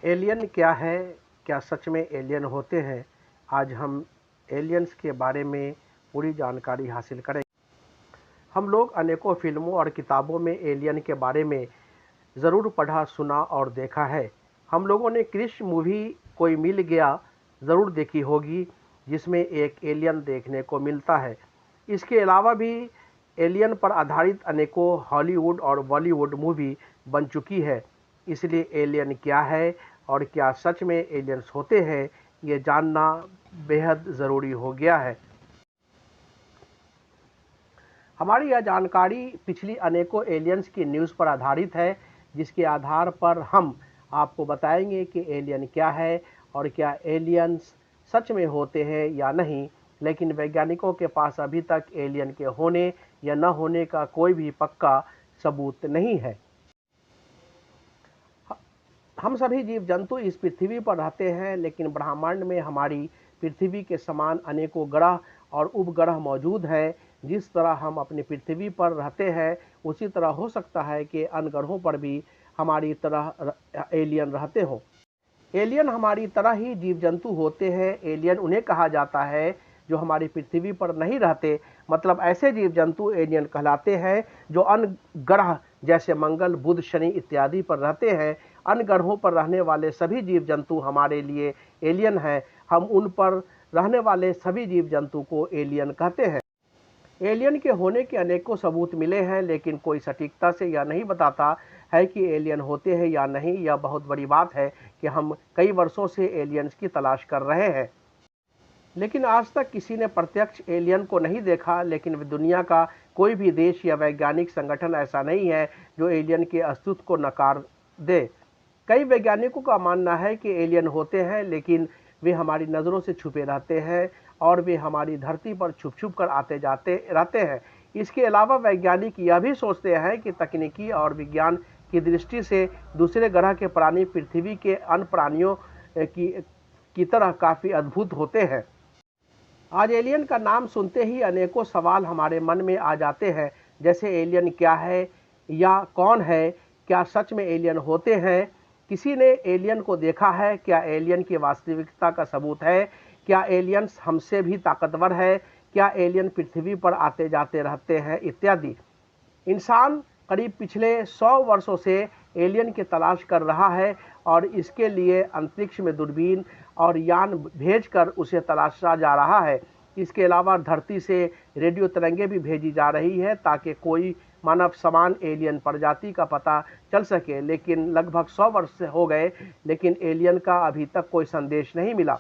Alien क्या है? क्या सच में एलियन होते हैं? आज हम एलियंस के बारे में पूरी जानकारी हासिल करेंगे। हम लोग अनेकों फिल्मों और किताबों में एलियन के बारे में ज़रूर पढ़ा, सुना और देखा है। हम लोगों ने क्रिश मूवी कोई मिल गया ज़रूर देखी होगी, जिसमें एक एलियन देखने को मिलता है। इसके अलावा भी एलियन पर आधारित अनेकों हॉलीवुड और बॉलीवुड मूवी बन चुकी है। इसलिए एलियन क्या है और क्या सच में एलियंस होते हैं, ये जानना बेहद ज़रूरी हो गया है। हमारी यह जानकारी पिछली अनेकों एलियंस की न्यूज़ पर आधारित है, जिसके आधार पर हम आपको बताएंगे कि एलियन क्या है और क्या एलियंस सच में होते हैं या नहीं। लेकिन वैज्ञानिकों के पास अभी तक एलियन के होने या न होने का कोई भी पक्का सबूत नहीं है। हम सभी जीव जंतु इस पृथ्वी पर रहते हैं, लेकिन ब्रह्मांड में हमारी पृथ्वी के समान अनेकों ग्रह और उपग्रह मौजूद हैं। जिस तरह हम अपनी पृथ्वी पर रहते हैं, उसी तरह हो सकता है कि अन्य ग्रहों पर भी हमारी तरह एलियन रहते हों। एलियन हमारी तरह ही जीव जंतु होते हैं। एलियन उन्हें कहा जाता है जो हमारी पृथ्वी पर नहीं रहते, मतलब ऐसे जीव जंतु एलियन कहलाते हैं जो अन्य ग्रह जैसे मंगल, बुध, शनि इत्यादि पर रहते हैं। अन्य ग्रहों पर रहने वाले सभी जीव जंतु हमारे लिए एलियन हैं। हम उन पर रहने वाले सभी जीव जंतु को एलियन कहते हैं। एलियन के होने के अनेकों सबूत मिले हैं, लेकिन कोई सटीकता से यह नहीं बताता है कि एलियन होते हैं या नहीं। यह बहुत बड़ी बात है कि हम कई वर्षों से एलियंस की तलाश कर रहे हैं, लेकिन आज तक किसी ने प्रत्यक्ष एलियन को नहीं देखा। लेकिन दुनिया का कोई भी देश या वैज्ञानिक संगठन ऐसा नहीं है जो एलियन के अस्तित्व को नकार दे। कई वैज्ञानिकों का मानना है कि एलियन होते हैं, लेकिन वे हमारी नज़रों से छुपे रहते हैं और वे हमारी धरती पर छुप छुप कर आते जाते रहते हैं। इसके अलावा वैज्ञानिक यह भी सोचते हैं कि तकनीकी और विज्ञान की दृष्टि से दूसरे ग्रह के प्राणी पृथ्वी के अन्य प्राणियों की तरह काफ़ी अद्भुत होते हैं। आज एलियन का नाम सुनते ही अनेकों सवाल हमारे मन में आ जाते हैं, जैसे एलियन क्या है या कौन है? क्या सच में एलियन होते हैं? किसी ने एलियन को देखा है? क्या एलियन की वास्तविकता का सबूत है? क्या एलियंस हमसे भी ताकतवर है? क्या एलियन पृथ्वी पर आते जाते रहते हैं इत्यादि। इंसान करीब पिछले 100 वर्षों से एलियन की तलाश कर रहा है और इसके लिए अंतरिक्ष में दूरबीन और यान भेजकर उसे तलाशा जा रहा है। इसके अलावा धरती से रेडियो तरंगें भी भेजी जा रही है ताकि कोई मानव समान एलियन प्रजाति का पता चल सके। लेकिन लगभग 100 वर्ष हो गए, लेकिन एलियन का अभी तक कोई संदेश नहीं मिला।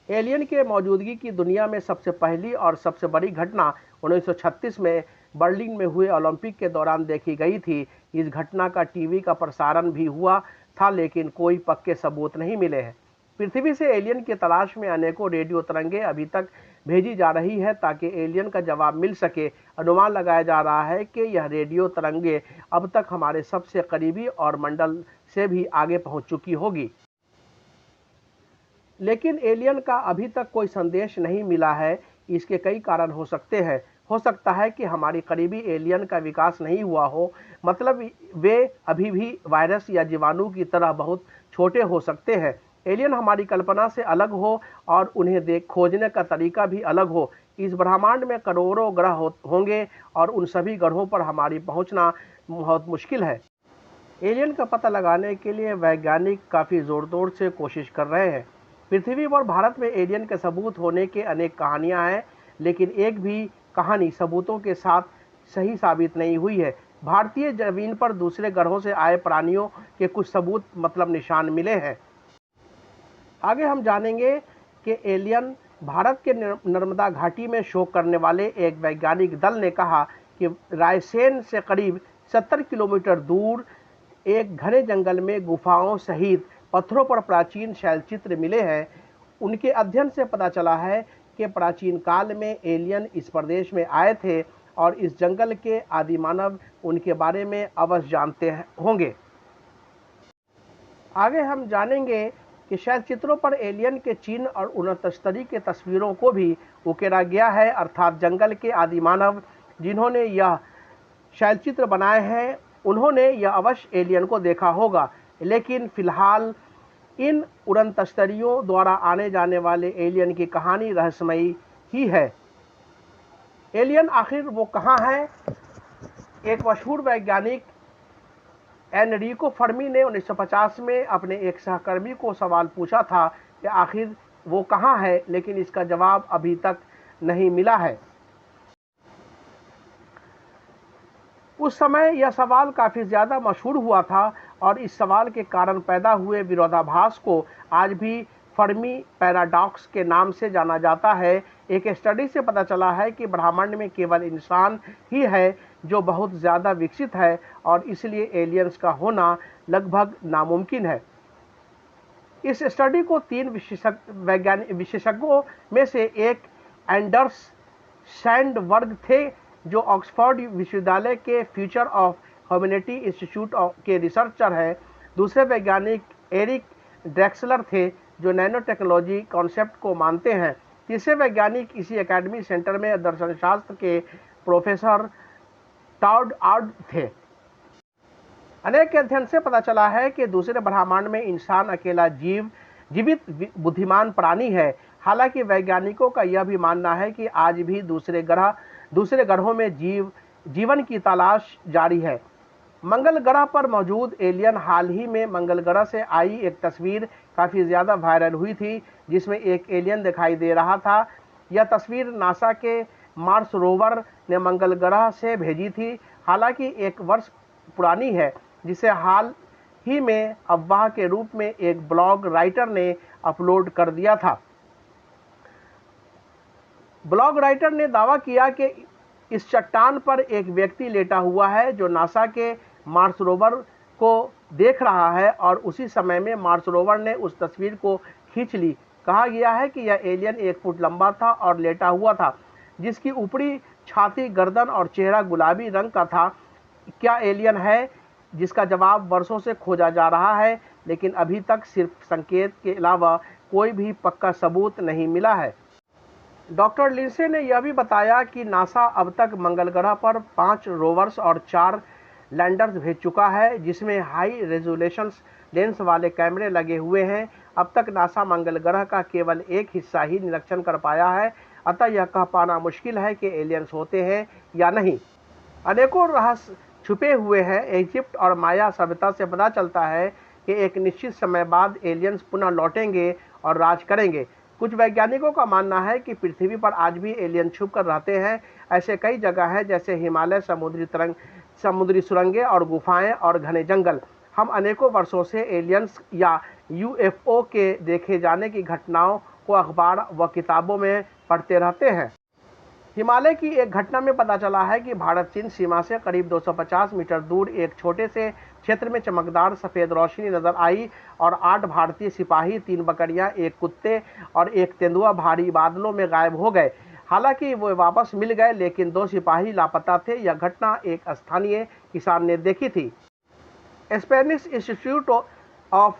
एलियन के मौजूदगी की दुनिया में सबसे पहली और सबसे बड़ी घटना 1936 में बर्लिन में हुए ओलंपिक के दौरान देखी गई थी। इस घटना का टीवी का प्रसारण भी हुआ था, लेकिन कोई पक्के सबूत नहीं मिले हैं। पृथ्वी से एलियन की तलाश में अनेकों रेडियो तरंगें अभी तक भेजी जा रही है ताकि एलियन का जवाब मिल सके। अनुमान लगाया जा रहा है कि यह रेडियो तरंगें अब तक हमारे सबसे करीबी और मंडल से भी आगे पहुंच चुकी होगी। लेकिन एलियन का अभी तक कोई संदेश नहीं मिला है। इसके कई कारण हो सकते हैं। हो सकता है कि हमारी करीबी एलियन का विकास नहीं हुआ हो, मतलब वे अभी भी वायरस या जीवाणु की तरह बहुत छोटे हो सकते हैं। एलियन हमारी कल्पना से अलग हो और उन्हें खोजने का तरीका भी अलग हो। इस ब्रह्मांड में करोड़ों ग्रह होंगे और उन सभी ग्रहों पर हमारी पहुंचना बहुत मुश्किल है। एलियन का पता लगाने के लिए वैज्ञानिक काफ़ी ज़ोर-तोर से कोशिश कर रहे हैं। पृथ्वी पर भारत में एलियन के सबूत होने के अनेक कहानियां हैं, लेकिन एक भी कहानी सबूतों के साथ सही साबित नहीं हुई है। भारतीय जमीन पर दूसरे ग्रहों से आए प्राणियों के कुछ सबूत मतलब निशान मिले हैं। आगे हम जानेंगे कि एलियन भारत के नर्मदा घाटी में शोध करने वाले एक वैज्ञानिक दल ने कहा कि रायसेन से करीब 70 किलोमीटर दूर एक घने जंगल में गुफाओं सहित पत्थरों पर प्राचीन शैलचित्र मिले हैं। उनके अध्ययन से पता चला है कि प्राचीन काल में एलियन इस प्रदेश में आए थे और इस जंगल के आदि मानव उनके बारे में अवश्य जानते होंगे। आगे हम जानेंगे कि शैलचित्रों पर एलियन के चिन्ह और 69 के तस्वीरों को भी उकेरा गया है, अर्थात जंगल के आदि मानव जिन्होंने यह शैलचित्र बनाए हैं उन्होंने यह अवश्य एलियन को देखा होगा। लेकिन फिलहाल इन उड़न तश्तरियों द्वारा आने जाने वाले एलियन की कहानी रहस्यमयी ही है। एलियन आखिर वो कहाँ है? एक मशहूर वैज्ञानिक एनरिको फर्मी ने 1950 में अपने एक सहकर्मी को सवाल पूछा था कि आखिर वो कहाँ है, लेकिन इसका जवाब अभी तक नहीं मिला है। उस समय यह सवाल काफ़ी ज़्यादा मशहूर हुआ था और इस सवाल के कारण पैदा हुए विरोधाभास को आज भी फर्मी पैराडॉक्स के नाम से जाना जाता है। एक स्टडी से पता चला है कि ब्रह्मांड में केवल इंसान ही है जो बहुत ज़्यादा विकसित है और इसलिए एलियंस का होना लगभग नामुमकिन है। इस स्टडी को 3 विशेषज्ञों में से एक एंडर्स सैंडबर्ग थे, जो ऑक्सफोर्ड विश्वविद्यालय के फ्यूचर ऑफ ह्यूमैनिटी इंस्टीट्यूट के रिसर्चर हैं। दूसरे वैज्ञानिक एरिक ड्रेक्सलर थे, जो नैनो टेक्नोलॉजी कॉन्सेप्ट को मानते हैं। तीसरे वैज्ञानिक इसी एकेडमी सेंटर में दर्शनशास्त्र के प्रोफेसर टॉड ऑड थे। अनेक अध्ययन से पता चला है कि दूसरे ब्रह्मांड में इंसान अकेला जीवित बुद्धिमान प्राणी है। हालांकि वैज्ञानिकों का यह भी मानना है कि आज भी दूसरे ग्रहों में जीवन की तलाश जारी है। मंगल ग्रह पर मौजूद एलियन हाल ही में मंगल ग्रह से आई एक तस्वीर काफ़ी ज़्यादा वायरल हुई थी, जिसमें एक एलियन दिखाई दे रहा था। यह तस्वीर नासा के मार्स रोवर ने मंगल ग्रह से भेजी थी। हालांकि 1 वर्ष पुरानी है, जिसे हाल ही में अफवाह के रूप में एक ब्लॉग राइटर ने अपलोड कर दिया था। ब्लॉग राइटर ने दावा किया कि इस चट्टान पर एक व्यक्ति लेटा हुआ है जो नासा के मार्स रोवर को देख रहा है और उसी समय में मार्स रोवर ने उस तस्वीर को खींच ली। कहा गया है कि यह एलियन 1 फुट लंबा था और लेटा हुआ था, जिसकी ऊपरी छाती, गर्दन और चेहरा गुलाबी रंग का था। क्या एलियन है, जिसका जवाब वर्षों से खोजा जा रहा है, लेकिन अभी तक सिर्फ संकेत के अलावा कोई भी पक्का सबूत नहीं मिला है। डॉक्टर लिंडसे ने यह भी बताया कि नासा अब तक मंगल ग्रह पर 5 रोवर्स और 4 लैंडर्स भेज चुका है, जिसमें हाई रेजोल्यूशन लेंस वाले कैमरे लगे हुए हैं। अब तक नासा मंगल ग्रह का केवल एक हिस्सा ही निरीक्षण कर पाया है, अतः यह कह पाना मुश्किल है कि एलियंस होते हैं या नहीं। अनेकों रहस्य छुपे हुए हैं। इजिप्ट और माया सभ्यता से पता चलता है कि एक निश्चित समय बाद एलियंस पुनः लौटेंगे और राज करेंगे। कुछ वैज्ञानिकों का मानना है कि पृथ्वी पर आज भी एलियन छुप कर रहते हैं। ऐसे कई जगह हैं, जैसे हिमालय, समुद्री सुरंगें और गुफाएं और घने जंगल। हम अनेकों वर्षों से एलियंस या यूएफओ के देखे जाने की घटनाओं को अखबार व किताबों में पढ़ते रहते हैं। हिमालय की एक घटना में पता चला है कि भारत चीन सीमा से करीब 250 मीटर दूर एक छोटे से क्षेत्र में चमकदार सफ़ेद रोशनी नजर आई और 8 भारतीय सिपाही, 3 बकरियां, 1 कुत्ते और 1 तेंदुआ भारी बादलों में गायब हो गए। हालांकि वो वापस मिल गए, लेकिन 2 सिपाही लापता थे। यह घटना एक स्थानीय किसान ने देखी थी। स्पेनिश इंस्टीट्यूट ऑफ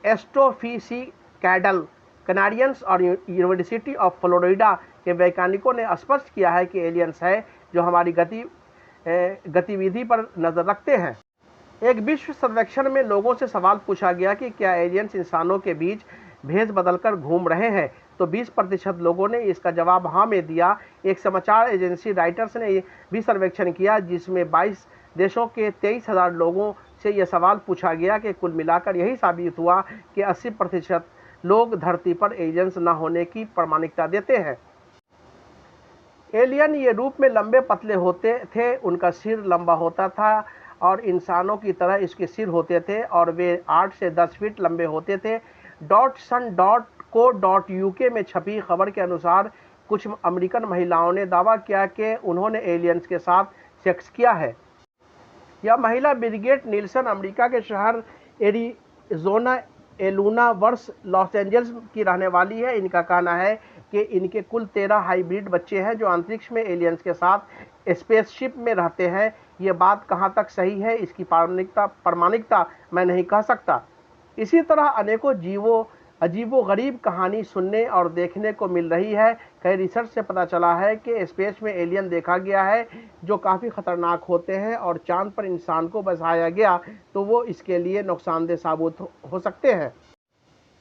एस्ट्रोफिजिक्स, कैनाडियंस और यूनिवर्सिटी ऑफ फ्लोरिडा के वैज्ञानिकों ने स्पष्ट किया है कि एलियंस है जो हमारी गतिविधि पर नजर रखते हैं। एक विश्व सर्वेक्षण में लोगों से सवाल पूछा गया कि क्या एलियंस इंसानों के बीच भेष बदलकर घूम रहे हैं, तो 20% लोगों ने इसका जवाब हाँ में दिया। एक समाचार एजेंसी रॉयटर्स ने भी सर्वेक्षण किया, जिसमें 22 देशों के 23,000 लोगों से यह सवाल पूछा गया कि कुल मिलाकर यही साबित हुआ कि 80% लोग धरती पर एलियंस न होने की प्रामाणिकता देते हैं। एलियन ये रूप में लंबे पतले होते थे, उनका सिर लंबा होता था और इंसानों की तरह इसके सिर होते थे और वे 8 से 10 फीट लंबे होते थे। .sun.co.uk में छपी खबर के अनुसार कुछ अमेरिकन महिलाओं ने दावा किया कि उन्होंने एलियंस के साथ सेक्स किया है। यह महिला ब्रिगेड नील्सन अमेरिका के शहर एरिजोना एलुना वर्ष लॉस एंजल्स की रहने वाली है। इनका कहना है कि इनके कुल 13 हाइब्रिड बच्चे हैं जो अंतरिक्ष में एलियंस के साथ स्पेसशिप में रहते हैं। ये बात कहाँ तक सही है, इसकी प्रामाणिकता मैं नहीं कह सकता। इसी तरह अनेकों अजीबो-गरीब कहानी सुनने और देखने को मिल रही है। कई रिसर्च से पता चला है कि स्पेस में एलियन देखा गया है जो काफ़ी खतरनाक होते हैं और चांद पर इंसान को बसाया गया तो वो इसके लिए नुकसानदेह साबित हो सकते हैं।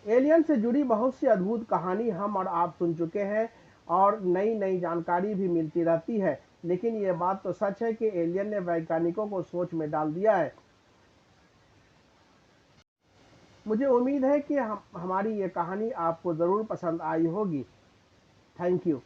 एलियन से जुड़ी बहुत सी अद्भुत कहानी हम और आप सुन चुके हैं और नई नई जानकारी भी मिलती रहती है, लेकिन यह बात तो सच है कि एलियन ने वैज्ञानिकों को सोच में डाल दिया है। मुझे उम्मीद है कि हमारी ये कहानी आपको ज़रूर पसंद आई होगी। Thank you.